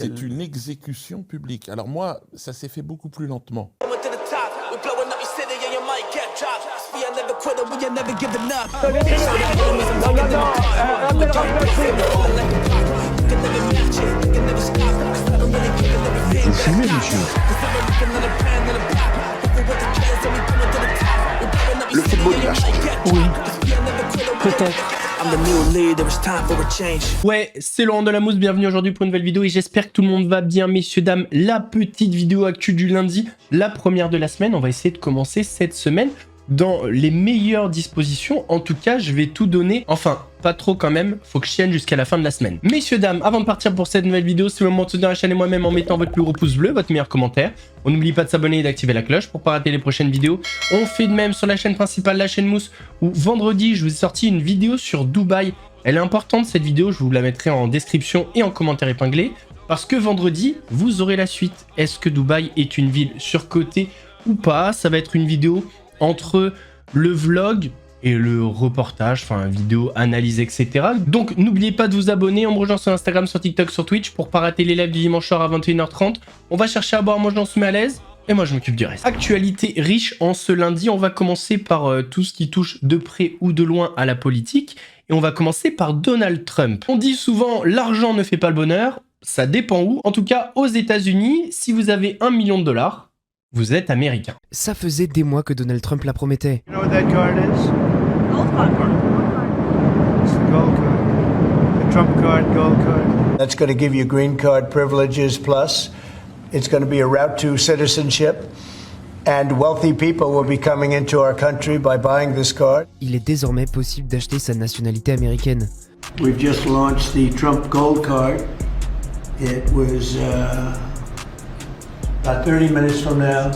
C'est une exécution publique. Alors moi, ça s'est fait beaucoup plus lentement. Vous fumez, monsieur? Le football, il a changé. Oui, peut-être. Ouais, c'est Laurent Delamousse, bienvenue aujourd'hui pour une nouvelle vidéo et j'espère que tout le monde va bien, messieurs, dames. La petite vidéo actu du lundi, la première de la semaine. On va essayer de commencer cette semaine dans les meilleures dispositions. En tout cas, je vais tout donner. Enfin, pas trop quand même, faut que je tienne jusqu'à la fin de la semaine. Messieurs, dames, avant de partir pour cette nouvelle vidéo, c'est le moment de soutenir la chaîne et moi-même en mettant votre plus gros pouce bleu, votre meilleur commentaire. On n'oublie pas de s'abonner et d'activer la cloche pour pas rater les prochaines vidéos. On fait de même sur la chaîne principale, la chaîne Mousse, où vendredi, je vous ai sorti une vidéo sur Dubaï. Elle est importante cette vidéo, je vous la mettrai en description et en commentaire épinglé. Parce que vendredi, vous aurez la suite. Est-ce que Dubaï est une ville surcotée ou pas? Ça va être une vidéo entre le vlog et le reportage, enfin vidéo, analyse, etc. Donc n'oubliez pas de vous abonner en me rejoignant sur Instagram, sur TikTok, sur Twitch pour pas rater les lives du dimanche soir à 21h30. On va chercher à boire, manger, on se met à l'aise et moi je m'occupe du reste. Actualité riche en ce lundi, on va commencer par tout ce qui touche de près ou de loin à la politique et on va commencer par Donald Trump. On dit souvent l'argent ne fait pas le bonheur, ça dépend où. En tout cas aux États-Unis, si vous avez 1 million de dollars, vous êtes américain. Ça faisait des mois que Donald Trump la promettait. You know what that card is? Gold card. It's the gold card. The Trump card, gold card. That's going to give you green card privileges, plus it's going to be a route to citizenship, and wealthy people will be coming into our country by buying this card. Il est désormais possible d'acheter sa nationalité américaine. We've just launched the Trump Gold Card. It was about 30 minutes from now.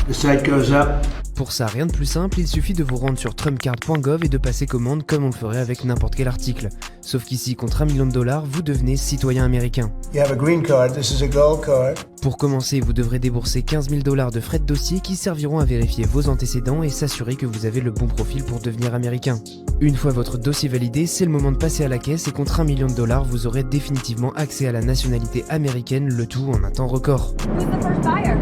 The site goes up. Pour ça, rien de plus simple, il suffit de vous rendre sur trumpcard.gov et de passer commande comme on le ferait avec n'importe quel article. Sauf qu'ici, contre 1 million de dollars, vous devenez citoyen américain. You have a green card, this is a gold card. Pour commencer, vous devrez débourser 15 000 dollars de frais de dossier qui serviront à vérifier vos antécédents et s'assurer que vous avez le bon profil pour devenir américain. Une fois votre dossier validé, c'est le moment de passer à la caisse et contre 1 million de dollars, vous aurez définitivement accès à la nationalité américaine, le tout en un temps record. Who's the first buyer?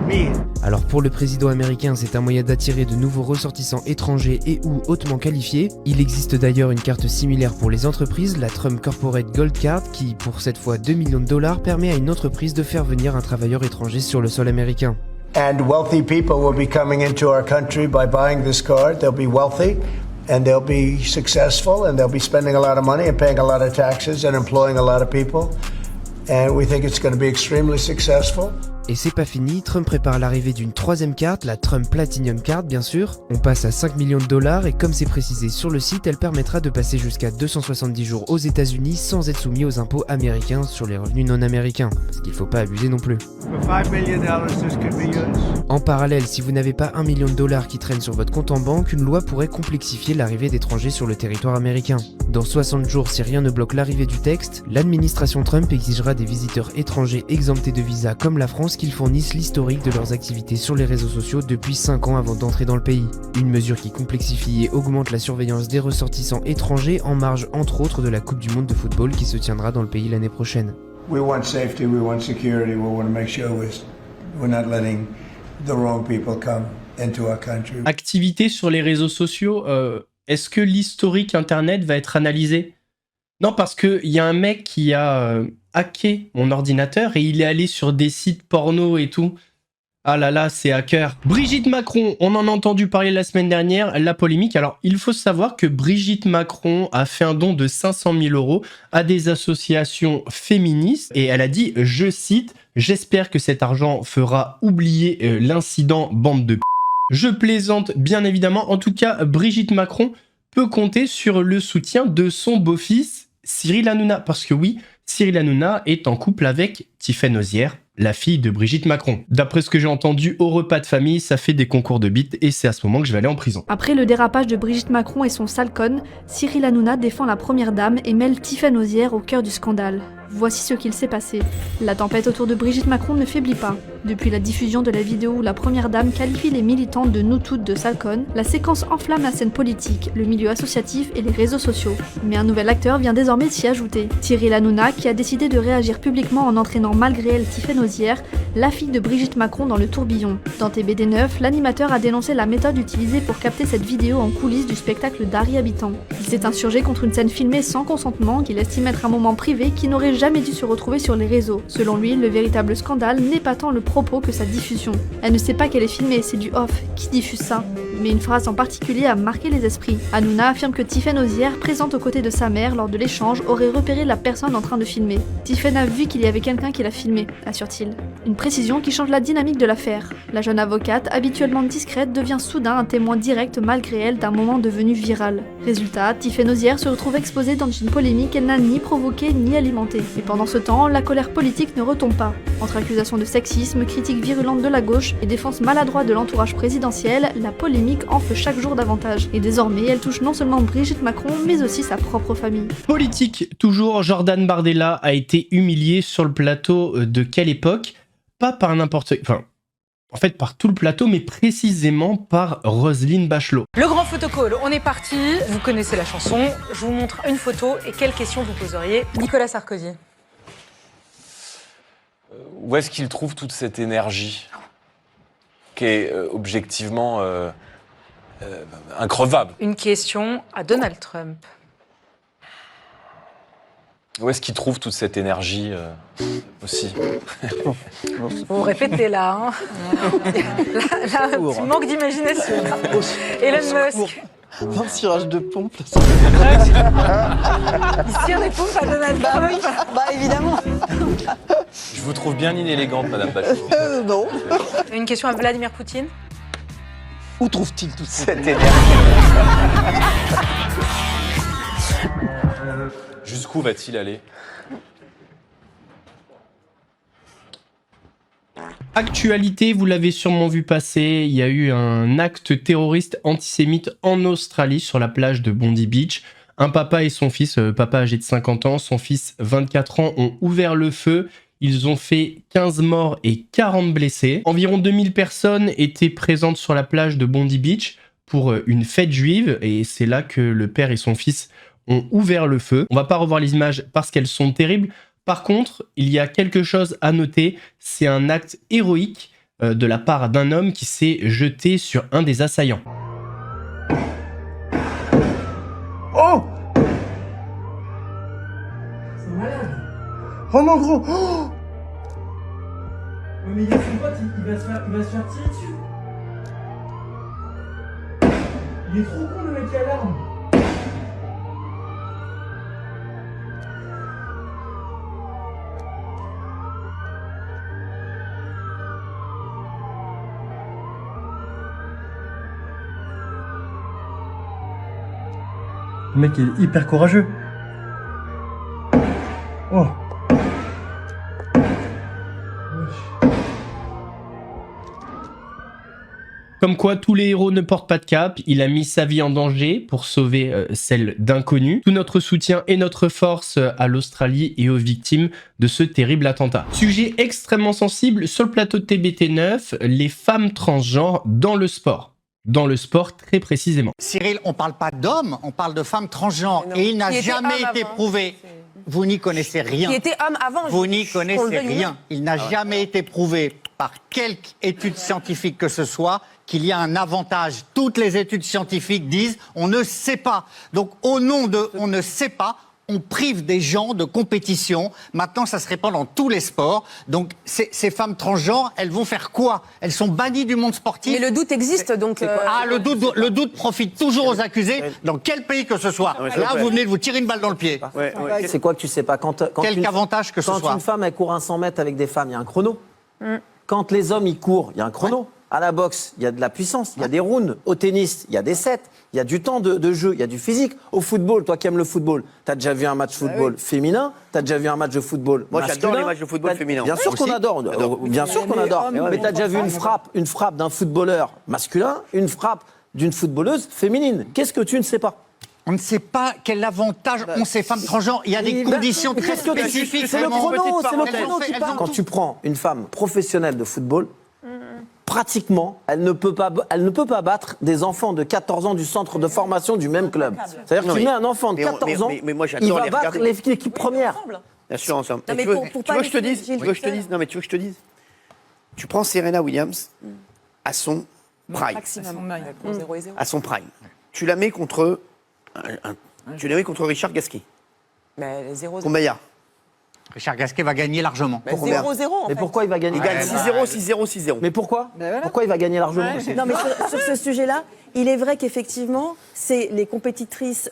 Me. Alors pour le président américain, c'est un moyen d'attirer de nouveaux ressortissants étrangers et ou hautement qualifiés. Il existe d'ailleurs une carte similaire pour les entreprises, la Trump Corporate Gold Card, qui pour cette fois 2 millions de dollars permet à une entreprise de faire venir un travailleur étranger sur le sol américain. And wealthy people will be coming into our country by buying this card. They'll be wealthy and they'll be successful and they'll be spending a lot of money and paying a lot of taxes and employing a lot of people. And we think it's going to be extremely successful. Et c'est pas fini, Trump prépare l'arrivée d'une troisième carte, la Trump Platinum Card bien sûr. On passe à 5 millions de dollars et comme c'est précisé sur le site, elle permettra de passer jusqu'à 270 jours aux États-Unis sans être soumis aux impôts américains sur les revenus non américains. Parce qu'il faut pas abuser non plus. For $5 million, this could be yours. En parallèle, si vous n'avez pas 1 million de dollars qui traînent sur votre compte en banque, une loi pourrait complexifier l'arrivée d'étrangers sur le territoire américain. Dans 60 jours, si rien ne bloque l'arrivée du texte, l'administration Trump exigera des visiteurs étrangers exemptés de visa comme la France qu'ils fournissent l'historique de leurs activités sur les réseaux sociaux depuis 5 ans avant d'entrer dans le pays. Une mesure qui complexifie et augmente la surveillance des ressortissants étrangers en marge entre autres de la Coupe du Monde de football qui se tiendra dans le pays l'année prochaine. We want safety, we want security, we want to make sure we're not letting the wrong people come into our country. Activité sur les réseaux sociaux, est-ce que l'historique internet va être analysé? Non, parce qu'il y a un mec qui a hacké mon ordinateur et il est allé sur des sites porno et tout. Ah là là, c'est hacker. Brigitte Macron, on en a entendu parler la semaine dernière, la polémique. Alors, il faut savoir que Brigitte Macron a fait un don de 500 000 € à des associations féministes et elle a dit, je cite, « J'espère que cet argent fera oublier l'incident bande de p***. » Je plaisante, bien évidemment. En tout cas, Brigitte Macron peut compter sur le soutien de son beau-fils, Cyril Hanouna. Parce que oui, Cyril Hanouna est en couple avec Tiffaine Ozière, la fille de Brigitte Macron. D'après ce que j'ai entendu au repas de famille, ça fait des concours de bites et c'est à ce moment que je vais aller en prison. Après le dérapage de Brigitte Macron et son sale con, Cyril Hanouna défend la première dame et mêle Tiffaine Ozière au cœur du scandale. Voici ce qu'il s'est passé. La tempête autour de Brigitte Macron ne faiblit pas. Depuis la diffusion de la vidéo où la première dame qualifie les militantes de nous toutes de salconnes, la séquence enflamme la scène politique, le milieu associatif et les réseaux sociaux. Mais un nouvel acteur vient désormais s'y ajouter. Cyril Hanouna qui a décidé de réagir publiquement en entraînant malgré elle Tiffaine Ozière, la fille de Brigitte Macron dans le tourbillon. Dans TBD9, l'animateur a dénoncé la méthode utilisée pour capter cette vidéo en coulisses du spectacle d'Harry Habitant. Il s'est insurgé contre une scène filmée sans consentement qu'il estime être un moment privé qui n'aurait jamais dû se retrouver sur les réseaux. Selon lui, le véritable scandale n'est pas tant le propos que sa diffusion. Elle ne sait pas qu'elle est filmée, c'est du off. Qui diffuse ça? Mais une phrase en particulier a marqué les esprits. Hanouna affirme que Tiffaine Ozière, présente aux côtés de sa mère lors de l'échange, aurait repéré la personne en train de filmer. Tiffaine a vu qu'il y avait quelqu'un qui l'a filmé, assure-t-il. Une précision qui change la dynamique de l'affaire. La jeune avocate, habituellement discrète, devient soudain un témoin direct malgré elle d'un moment devenu viral. Résultat, Tiffaine Ozière se retrouve exposée dans une polémique qu'elle n'a ni provoquée ni alimentée. Et pendant ce temps, la colère politique ne retombe pas. Entre accusations de sexisme, critiques virulentes de la gauche et défense maladroite de l'entourage présidentiel, la polémique enfle chaque jour davantage. Et désormais, elle touche non seulement Brigitte Macron, mais aussi sa propre famille. Politique, toujours, Jordan Bardella a été humilié sur le plateau de quelle époque? Pas par n'importe... Enfin, en fait, par tout le plateau, mais précisément par Roselyne Bachelot. Le grand photocall, on est parti. Vous connaissez la chanson. Je vous montre une photo et quelle question vous poseriez? Nicolas Sarkozy. Où est-ce qu'il trouve toute cette énergie qui est objectivement increvable? Une question à Donald Trump. Où est-ce qu'il trouve toute cette énergie aussi? Vous répétez là, hein. Là, un petit manque d'imagination. Elon Musk. Un tirage de pompe. Il tire des pompes à Donald Trump. Bah évidemment. Je vous trouve bien inélégante, Madame Bachelot. Non. Une question à Vladimir Poutine. Où trouve-t-il toute cette énergie? Jusqu'où va-t-il aller? Actualité, vous l'avez sûrement vu passer, il y a eu un acte terroriste antisémite en Australie sur la plage de Bondi Beach. Un papa et son fils, papa âgé de 50 ans, son fils 24 ans, ont ouvert le feu. Ils ont fait 15 morts et 40 blessés. Environ 2000 personnes étaient présentes sur la plage de Bondi Beach pour une fête juive et c'est là que le père et son fils ont ouvert le feu. On va pas revoir les images parce qu'elles sont terribles. Par contre, il y a quelque chose à noter, c'est un acte héroïque de la part d'un homme qui s'est jeté sur un des assaillants. Oh! C'est malade! Oh mon gros! Oh! Mais il y a son pote, il va se faire tirer dessus! Il est trop con le mec qui a l'arme! Le mec est hyper courageux. Oh. Comme quoi, tous les héros ne portent pas de cap. Il a mis sa vie en danger pour sauver celle d'inconnus. Tout notre soutien et notre force à l'Australie et aux victimes de ce terrible attentat. Sujet extrêmement sensible sur le plateau de TBT9, les femmes transgenres dans le sport. Dans le sport, très précisément. Cyril, on parle pas d'hommes, on parle de femmes transgenres. Et il n'a jamais été prouvé. Vous n'y connaissez rien. Qui était homme avant. Vous n'y connaissez rien. Il n'a jamais été prouvé par quelque étude scientifique que ce soit qu'il y a un avantage. Toutes les études scientifiques disent on ne sait pas. Donc au nom de on ne sait pas, on prive des gens de compétition. Maintenant, ça se répand dans tous les sports. Donc, ces femmes transgenres, elles vont faire quoi? Elles sont bannies du monde sportif. Mais le doute existe, donc... le doute profite toujours aux accusés, dans quel pays que ce soit. Là, vous venez de vous tirer une balle dans le pied. C'est quoi que tu sais pas? Quelque avantage que ce soit. Quand une femme, elle court un 100 mètres avec des femmes, il y a un chrono. Quand les hommes, ils courent, il y a un chrono. À la boxe, il y a de la puissance, il y a des rounds. Au tennis, il y a des sets, il y a du temps de jeu, il y a du physique. Au football, toi qui aimes le football, t'as déjà vu un match football féminin? T'as déjà vu un match de football masculin? Moi, j'adore les matchs de football féminin. Bien sûr qu'on adore. Bien sûr qu'on adore. Mais t'as déjà vu une frappe d'un footballeur masculin, une frappe d'une footballeuse féminine. Qu'est-ce que tu ne sais pas? On ne sait pas quel avantage ont ces femmes transgenres. Il y a des conditions très spécifiques. C'est le chrono qui parle. Quand tu prends une femme professionnelle de football, pratiquement, elle ne peut pas battre des enfants de 14 ans du centre de formation du même club. C'est-à-dire que tu mets un enfant de 14 ans, il va battre l'équipe première. Bien sûr, ensemble. Non, mais tu veux pour que je te dise Non, mais tu veux que je te dise Tu prends Serena Williams à son prime. À son prime. Tu la mets contre Richard Gasquet. Mais 0-0. Combien il y a Richard Gasquet va gagner largement. 0-0 en fait. Mais pourquoi il va gagner? Il gagne 6-0, 6-0, 6-0. Mais pourquoi? Pourquoi il va gagner largement? Non, mais sur ce sujet-là, il est vrai qu'effectivement, les compétitrices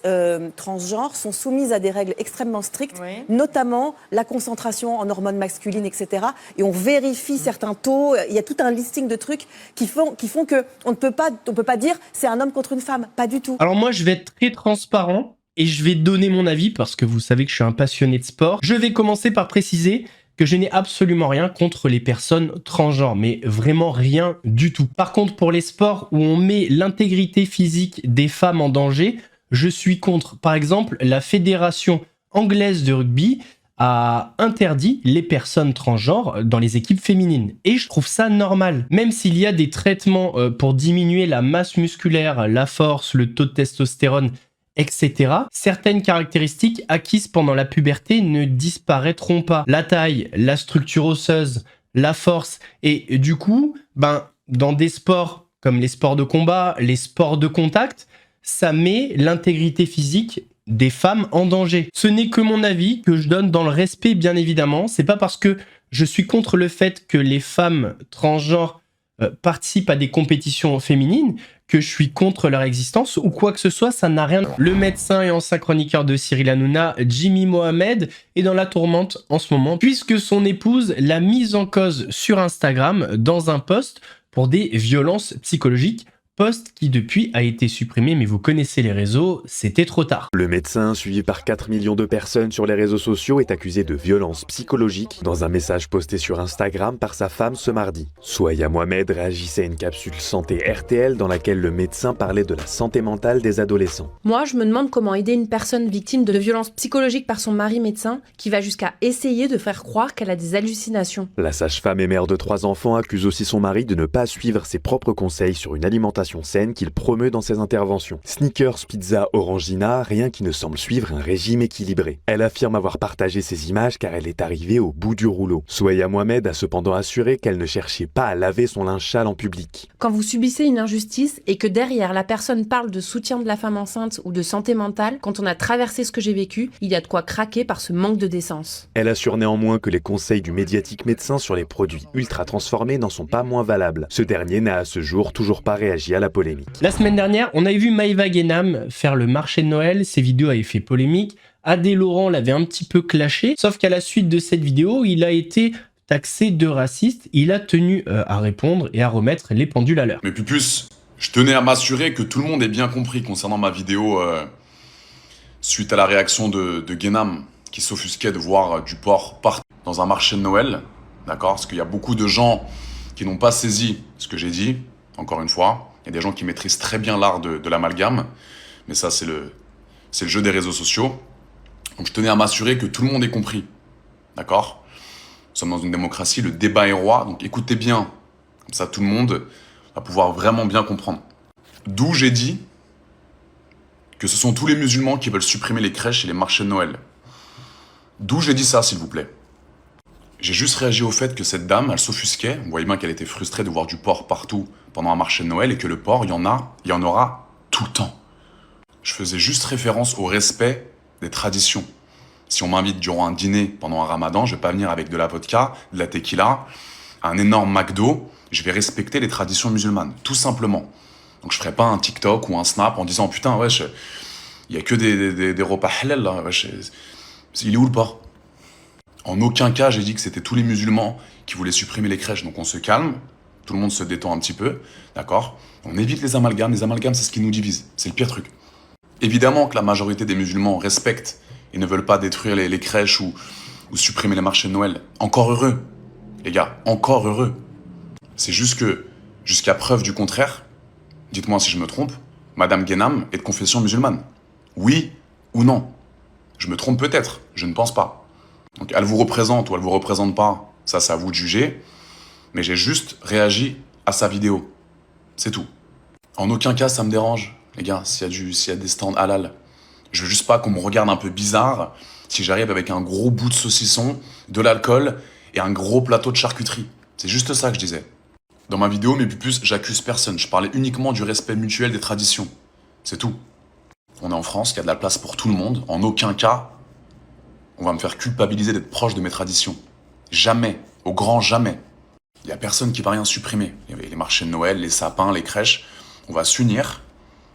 transgenres sont soumises à des règles extrêmement strictes, notamment la concentration en hormones masculines, etc. Et on vérifie certains taux. Il y a tout un listing de trucs qui font que on ne peut pas dire c'est un homme contre une femme. Pas du tout. Alors moi, je vais être très transparent et je vais donner mon avis parce que vous savez que je suis un passionné de sport. Je vais commencer par préciser que je n'ai absolument rien contre les personnes transgenres, mais vraiment rien du tout. Par contre, pour les sports où on met l'intégrité physique des femmes en danger, je suis contre. Par exemple, la Fédération anglaise de rugby a interdit les personnes transgenres dans les équipes féminines. Et je trouve ça normal. Même s'il y a des traitements pour diminuer la masse musculaire, la force, le taux de testostérone, etc. Certaines caractéristiques acquises pendant la puberté ne disparaîtront pas. La taille, la structure osseuse, la force. Et du coup, dans des sports comme les sports de combat, les sports de contact, ça met l'intégrité physique des femmes en danger. Ce n'est que mon avis, que je donne dans le respect, bien évidemment. C'est pas parce que je suis contre le fait que les femmes transgenres participent à des compétitions féminines que je suis contre leur existence ou quoi que ce soit, ça n'a rien. Le médecin et ancien chroniqueur de Cyril Hanouna, Jimmy Mohamed, est dans la tourmente en ce moment puisque son épouse l'a mise en cause sur Instagram dans un post pour des violences psychologiques. Post qui depuis a été supprimé, mais vous connaissez les réseaux, c'était trop tard. Le médecin, suivi par 4 millions de personnes sur les réseaux sociaux, est accusé de violence psychologique dans un message posté sur Instagram par sa femme ce mardi. Souhaïa Mohamed réagissait à une capsule santé RTL dans laquelle le médecin parlait de la santé mentale des adolescents. Moi, je me demande comment aider une personne victime de violence psychologique par son mari médecin qui va jusqu'à essayer de faire croire qu'elle a des hallucinations. La sage-femme et mère de 3 enfants accuse aussi son mari de ne pas suivre ses propres conseils sur une alimentation saine qu'il promeut dans ses interventions. Sneakers, pizza, Orangina, rien qui ne semble suivre un régime équilibré. Elle affirme avoir partagé ces images car elle est arrivée au bout du rouleau. Souhaïa Mohamed a cependant assuré qu'elle ne cherchait pas à laver son linge sale en public. Quand vous subissez une injustice et que derrière la personne parle de soutien de la femme enceinte ou de santé mentale, quand on a traversé ce que j'ai vécu, il y a de quoi craquer par ce manque de décence. Elle assure néanmoins que les conseils du médiatique médecin sur les produits ultra transformés n'en sont pas moins valables. Ce dernier n'a à ce jour toujours pas réagi à la polémique. La semaine dernière, on avait vu Maëva Guénam faire le marché de Noël. Ses vidéos avaient fait polémique. Adé Laurent l'avait un petit peu clashé. Sauf qu'à la suite de cette vidéo, il a été taxé de raciste. Il a tenu à répondre et à remettre les pendules à l'heure. Mais Pupus, je tenais à m'assurer que tout le monde ait bien compris concernant ma vidéo suite à la réaction de Guénam qui s'offusquait de voir du porc partout dans un marché de Noël. D'accord? Parce qu'il y a beaucoup de gens qui n'ont pas saisi ce que j'ai dit, encore une fois. Il y a des gens qui maîtrisent très bien l'art de l'amalgame, mais ça, c'est le jeu des réseaux sociaux. Donc je tenais à m'assurer que tout le monde ait compris, d'accord? Nous sommes dans une démocratie, le débat est roi, donc écoutez bien, comme ça tout le monde va pouvoir vraiment bien comprendre. D'où j'ai dit que ce sont tous les musulmans qui veulent supprimer les crèches et les marchés de Noël. D'où j'ai dit ça, s'il vous plaît. J'ai juste réagi au fait que cette dame, elle s'offusquait. Vous voyez bien qu'elle était frustrée de voir du porc partout pendant un marché de Noël et que le porc, il y en aura tout le temps. Je faisais juste référence au respect des traditions. Si on m'invite durant un dîner pendant un ramadan, je vais pas venir avec de la vodka, de la tequila, un énorme McDo. Je vais respecter les traditions musulmanes, tout simplement. Donc je ferai pas un TikTok ou un Snap en disant putain, wesh, il y a que des repas halal là, wesh, il est où le porc? En aucun cas, j'ai dit que c'était tous les musulmans qui voulaient supprimer les crèches. Donc on se calme, tout le monde se détend un petit peu, d'accord? On évite les amalgames. Les amalgames, c'est ce qui nous divise. C'est le pire truc. Évidemment que la majorité des musulmans respectent et ne veulent pas détruire les crèches ou supprimer les marchés de Noël. Encore heureux, les gars, encore heureux. C'est juste que, jusqu'à preuve du contraire, dites-moi si je me trompe, Madame Guénam est de confession musulmane. Oui ou non? Je me trompe peut-être, je ne pense pas. Donc elle vous représente ou elle vous représente pas, ça c'est à vous de juger. Mais j'ai juste réagi à sa vidéo. C'est tout. En aucun cas ça me dérange, les gars, s'il y a des stands halal. Je veux juste pas qu'on me regarde un peu bizarre si j'arrive avec un gros bout de saucisson, de l'alcool et un gros plateau de charcuterie. C'est juste ça que je disais. Dans ma vidéo, mes pupus, j'accuse personne. Je parlais uniquement du respect mutuel des traditions. C'est tout. On est en France, il y a de la place pour tout le monde. En aucun cas, on va me faire culpabiliser d'être proche de mes traditions. Jamais. Au grand jamais. Il y a personne qui va rien supprimer. Les marchés de Noël, les sapins, les crèches. On va s'unir,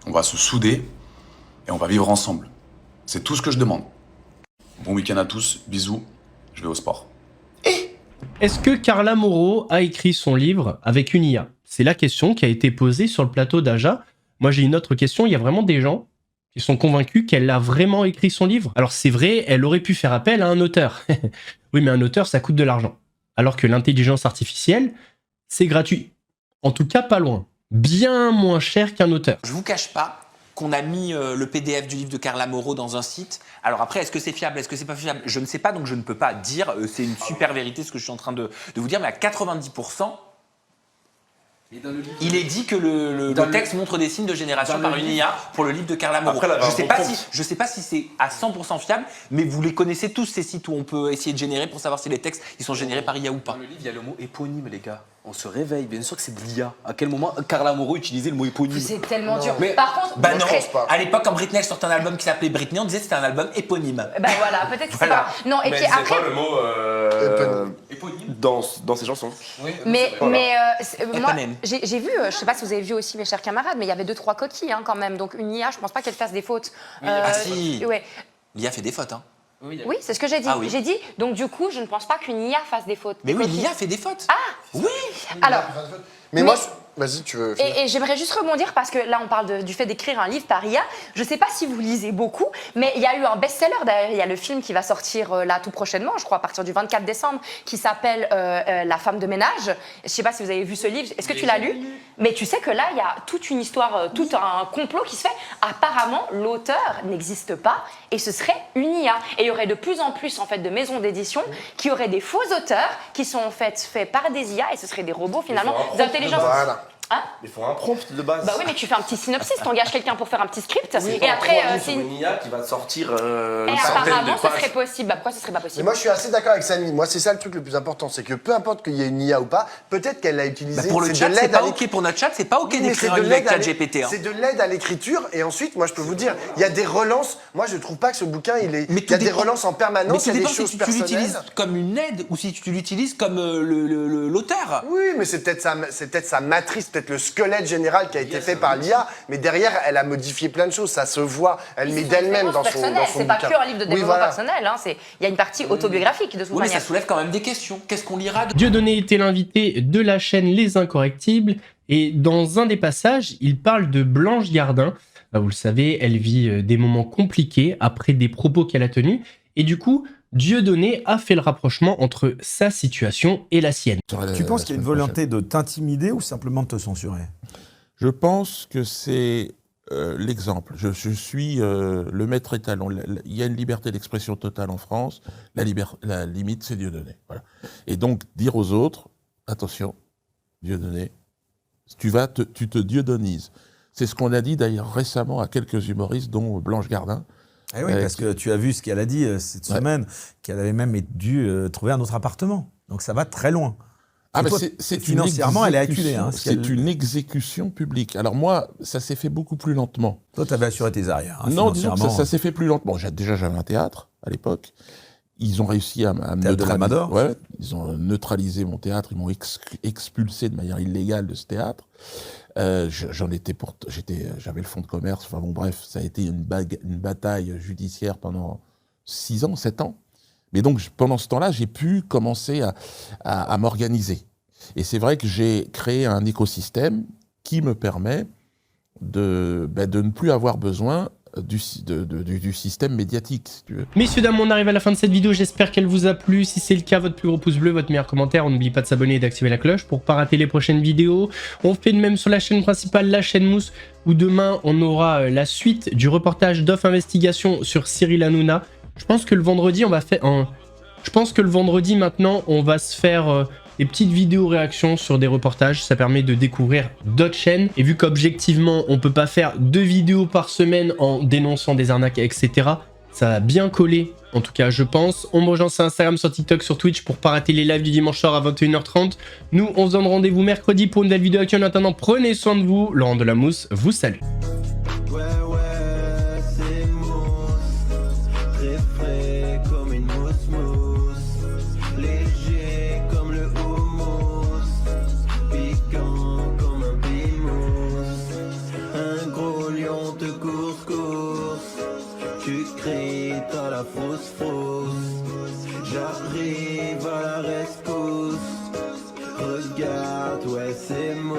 on va se souder et on va vivre ensemble. C'est tout ce que je demande. Bon week-end à tous, bisous, je vais au sport. Est-ce que Carla Moreau a écrit son livre avec une IA? C'est la question qui a été posée sur le plateau d'Aja. Moi j'ai une autre question, il y a vraiment des gens qui sont convaincus qu'elle a vraiment écrit son livre. Alors c'est vrai, elle aurait pu faire appel à un auteur. Oui, mais un auteur, ça coûte de l'argent. Alors que l'intelligence artificielle, c'est gratuit. En tout cas, pas loin. Bien moins cher qu'un auteur. Je vous cache pas qu'on a mis le PDF du livre de Carla Moreau dans un site. Alors après, est-ce que c'est fiable, est-ce que c'est pas fiable? Je ne sais pas, donc je ne peux pas dire c'est une super vérité ce que je suis en train de vous dire, mais à 90%, il est dit que le texte montre des signes de génération par une IA pour le livre de Carla Moreau. Je sais pas si c'est à 100% fiable, mais vous les connaissez tous ces sites où on peut essayer de générer pour savoir si les textes ils sont générés par IA ou pas. Dans le livre, il y a le mot éponyme, les gars. On se réveille, bien sûr que c'est de l'IA. À quel moment Carla Moreau utilisait le mot éponyme? C'est tellement dur. Mais, par contre, bah non, à l'époque, quand Britney sortait un album qui s'appelait Britney, on disait que c'était un album éponyme. Bah voilà, peut-être que c'est pas. Non, et puis après. Pas le mot éponyme dans ses chansons. Oui. Mais moi, j'ai vu, je sais pas si vous avez vu aussi mes chers camarades, mais il y avait 2-3 coquilles quand même. Donc une IA, je pense pas qu'elle fasse des fautes. Ah si. Ouais. L'IA fait des fautes, hein. Oui, c'est ce que j'ai dit. Ah oui. J'ai dit, donc du coup, je ne pense pas qu'une IA fasse des fautes. Mais oui, l'IA fait des fautes. Ah oui. Alors. Mais moi, vas-y, tu veux. Et j'aimerais juste rebondir parce que là, on parle du fait d'écrire un livre par IA. Je sais pas si vous lisez beaucoup, mais il y a eu un best-seller. D'ailleurs, il y a le film qui va sortir là tout prochainement, je crois, à partir du 24 décembre, qui s'appelle La femme de ménage. Je sais pas si vous avez vu ce livre. Est-ce que tu l'as lu? Mais tu sais que là, il y a toute une histoire, tout un complot qui se fait. Apparemment, l'auteur n'existe pas et ce serait une IA. Et il y aurait de plus en plus en fait de maisons d'édition qui auraient des faux auteurs qui sont en fait faits par des IA et ce seraient des robots finalement d'intelligence. Voilà. Hein? Il faut un prompt de base. Bah oui, mais tu fais un petit synopsis, t'engages quelqu'un pour faire un petit script. Oui, et après, c'est une IA qui va te sortir. Et apparemment, ce serait possible. Bah, pourquoi ce serait pas possible? Mais moi, je suis assez d'accord avec Samy. Moi, c'est ça le truc le plus important, c'est que peu importe qu'il y ait une IA ou pas, peut-être qu'elle l'a utilisée. Bah pour le chat, c'est pas OK. Pour notre chat, c'est pas OK d'écrire un livre avec ChatGPT. C'est de l'aide à l'écriture. Et ensuite, moi, je peux vous dire, il y a des relances. Moi, je trouve pas que ce bouquin, il y a des relances en permanence. Mais il y a des choses si tu l'utilises comme une aide ou si tu l'utilises comme l'auteur. Oui, mais c'est peut-être sa matrice, peut-être le squelette général qui a été fait par l'IA, mais derrière, elle a modifié plein de choses, ça se voit, elle met d'elle-même dans son bouquin. C'est pas que un livre de développement personnel, hein, il y a une partie autobiographique de toute manière. Mais ça soulève quand même des questions. Qu'est-ce qu'on lira Dieudonné était l'invité de la chaîne Les Incorrectibles, et dans un des passages, il parle de Blanche Gardin. Vous le savez, elle vit des moments compliqués après des propos qu'elle a tenus, et du coup, Dieudonné a fait le rapprochement entre sa situation et la sienne. Tu penses qu'il y a une volonté de t'intimider ou simplement de te censurer? Je pense que c'est l'exemple. Je suis le maître étalon. Il y a une liberté d'expression totale en France. La limite, c'est Dieudonné. Voilà. Et donc, dire aux autres, attention, Dieudonné, tu te dieudonnises. C'est ce qu'on a dit d'ailleurs récemment à quelques humoristes, dont Blanche Gardin. Eh oui, parce que tu as vu ce qu'elle a dit cette semaine, qu'elle avait même dû trouver un autre appartement. Donc ça va très loin. Ah bah financièrement, elle est acculée. Hein, c'est une exécution publique. Alors moi, ça s'est fait beaucoup plus lentement. Toi, tu avais assuré tes arrières. Hein, non, disons que ça s'est fait plus lentement. Déjà, j'avais un théâtre à l'époque. Ils ont réussi à me neutraliser. Ouais, ils ont neutralisé mon théâtre. Ils m'ont expulsé de manière illégale de ce théâtre. J'avais le fonds de commerce. Enfin bon, bref, ça a été une bataille judiciaire pendant 6 ans, 7 ans. Mais donc, pendant ce temps-là, j'ai pu commencer à m'organiser. Et c'est vrai que j'ai créé un écosystème qui me permet de ne plus avoir besoin du système médiatique, si tu veux. Messieurs, dames, on arrive à la fin de cette vidéo, j'espère qu'elle vous a plu. Si c'est le cas, votre plus gros pouce bleu, votre meilleur commentaire, on n'oublie pas de s'abonner et d'activer la cloche pour pas rater les prochaines vidéos. On fait de même sur la chaîne principale, la chaîne Mousse, où demain on aura la suite du reportage d'Off Investigation sur Cyril Hanouna. Je pense que le vendredi, maintenant, on va se faire des petites vidéos réactions sur des reportages. Ça permet de découvrir d'autres chaînes. Et vu qu'objectivement, on peut pas faire 2 vidéos par semaine en dénonçant des arnaques, etc., ça va bien coller, en tout cas, je pense. On me rejoint sur Instagram, sur TikTok, sur Twitch pour pas rater les lives du dimanche soir à 21h30. Nous, on se donne rendez-vous mercredi pour une nouvelle vidéo actuelle. En attendant, prenez soin de vous. Laurent de la Mousse vous salue. J'arrive à la rescousse. Regarde, ouais, c'est moi.